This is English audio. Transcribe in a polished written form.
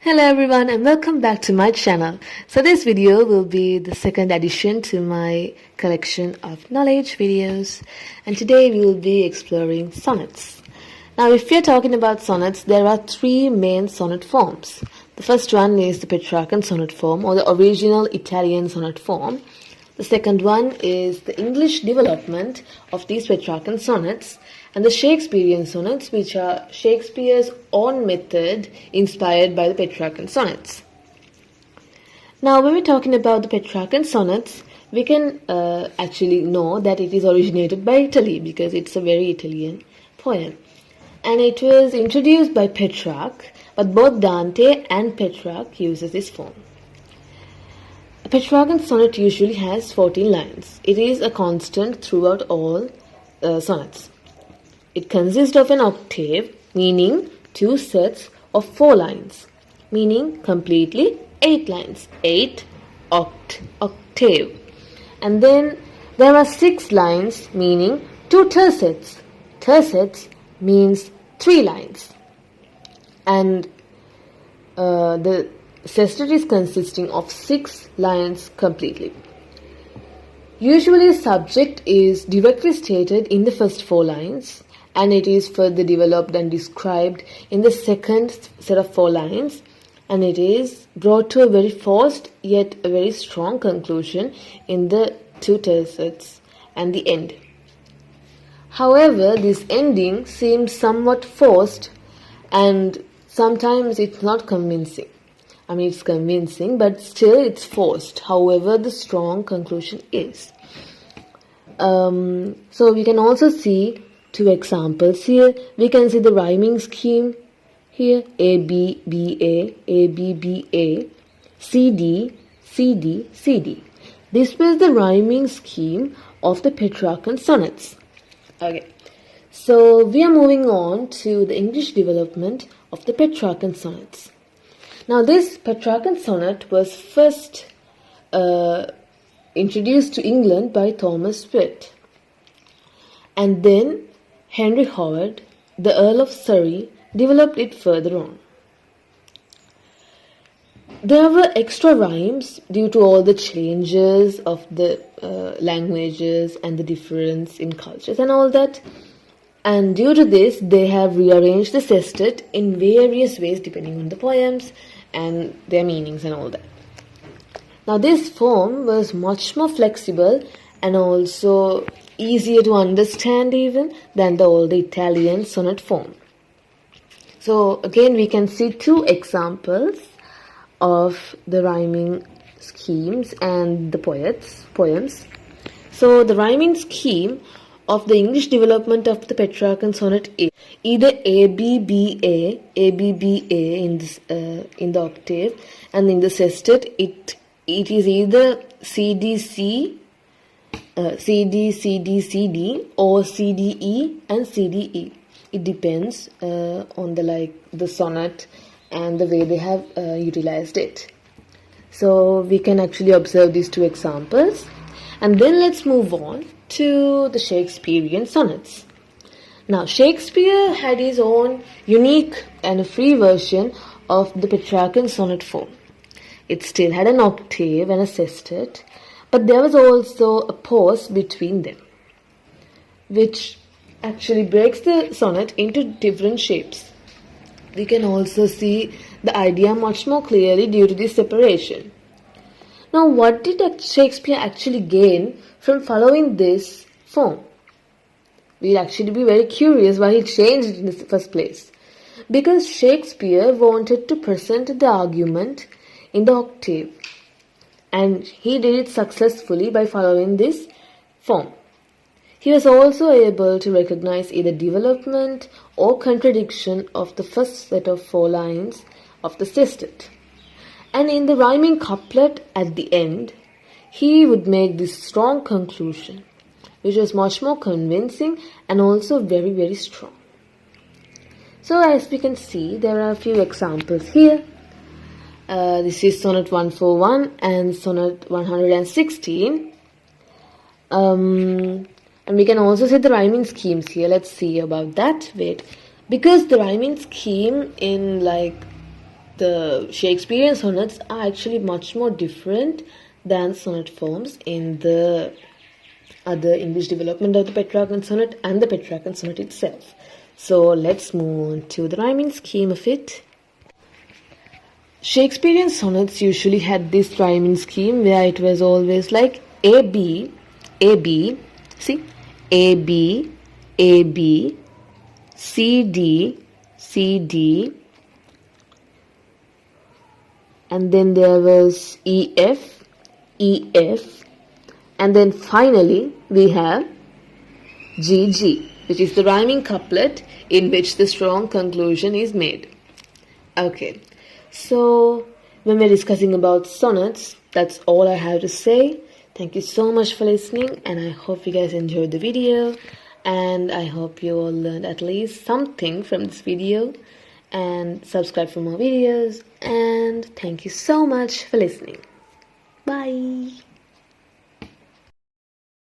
Hello everyone and welcome back to my channel. So this video will be the second addition to my collection of knowledge videos, and today we will be exploring sonnets. Now if we are talking about sonnets, there are three main sonnet forms. The first one is the Petrarchan sonnet form, or the original Italian sonnet form. The second one is the English development of these Petrarchan sonnets, and the Shakespearean sonnets, which are Shakespeare's own method inspired by the Petrarchan sonnets. Now, when we're talking about the Petrarchan sonnets, we can actually know that it is originated by Italy because it's a very Italian poem. And it was introduced by Petrarch, but both Dante and Petrarch uses this form. A Petrarchan sonnet usually has 14 lines. It is a constant throughout all sonnets. It consists of an octave, meaning two sets of 4 lines, meaning completely 8 lines, 8 octave. And then there are 6 lines, meaning 2 tercets. Tercets means 3 lines. And the sestet is consisting of 6 lines completely. Usually the subject is directly stated in the first 4 lines, and it is further developed and described in the second set of 4 lines, and it is brought to a very forced yet a very strong conclusion in the 2 tercets and the end. However, this ending seems somewhat forced, and sometimes it's not convincing. I mean, it's convincing, but still it's forced, however the strong conclusion is. So we can also see 2 examples here. We can see the rhyming scheme here: A, B, B, A, A, B, B, A, C, D, C, D, C, D. This was the rhyming scheme of the Petrarchan sonnets. Okay, so we are moving on to the English development of the Petrarchan sonnets. Now this Petrarchan sonnet was first introduced to England by Thomas Pitt, and then Henry Howard, the Earl of Surrey, developed it further on. There were extra rhymes due to all the changes of the languages and the difference in cultures and all that. And due to this, they have rearranged the sestet in various ways depending on the poems and their meanings and all that. Now this form was much more flexible and also easier to understand even than the old Italian sonnet form. So again we can see 2 examples of the rhyming schemes and the poems. So the rhyming scheme of the English development of the Petrarchan sonnet is either A B B A, A B B A in the octave, and in the sestet it is either C D C, C D C D C D, or C D E and C D E. It depends on the sonnet and the way they have utilized it. So we can actually observe these 2 examples, and then let's move on to the Shakespearean sonnets. Now Shakespeare had his own unique and a free version of the Petrarchan sonnet form. It still had an octave and a sestet, but there was also a pause between them, which actually breaks the sonnet into different shapes. We can also see the idea much more clearly due to this separation. Now, what did Shakespeare actually gain from following this form? We'll actually be very curious why he changed it in the first place. Because Shakespeare wanted to present the argument in the octave, and he did it successfully by following this form. He was also able to recognize either development or contradiction of the first set of 4 lines of the sestet. And in the rhyming couplet at the end, he would make this strong conclusion, which was much more convincing and also very, very strong. So as we can see, there are a few examples here. This is Sonnet 141 and Sonnet 116. And we can also see the rhyming schemes here. Let's see about that. Wait. Because the rhyming scheme in the Shakespearean sonnets are actually much more different than sonnet forms in the other English development of the Petrarchan sonnet and the Petrarchan sonnet itself. So let's move on to the rhyming scheme of it. Shakespearean sonnets usually had this rhyming scheme where it was always like A B, see, A B, C D, and then there was E F, and then finally we have G, which is the rhyming couplet in which the strong conclusion is made. Okay, so when we're discussing about sonnets, that's all I have to say. Thank you so much for listening, and I hope you guys enjoyed the video, and I hope you all learned at least something from this video, and subscribe for more videos, and thank you so much for listening. Bye.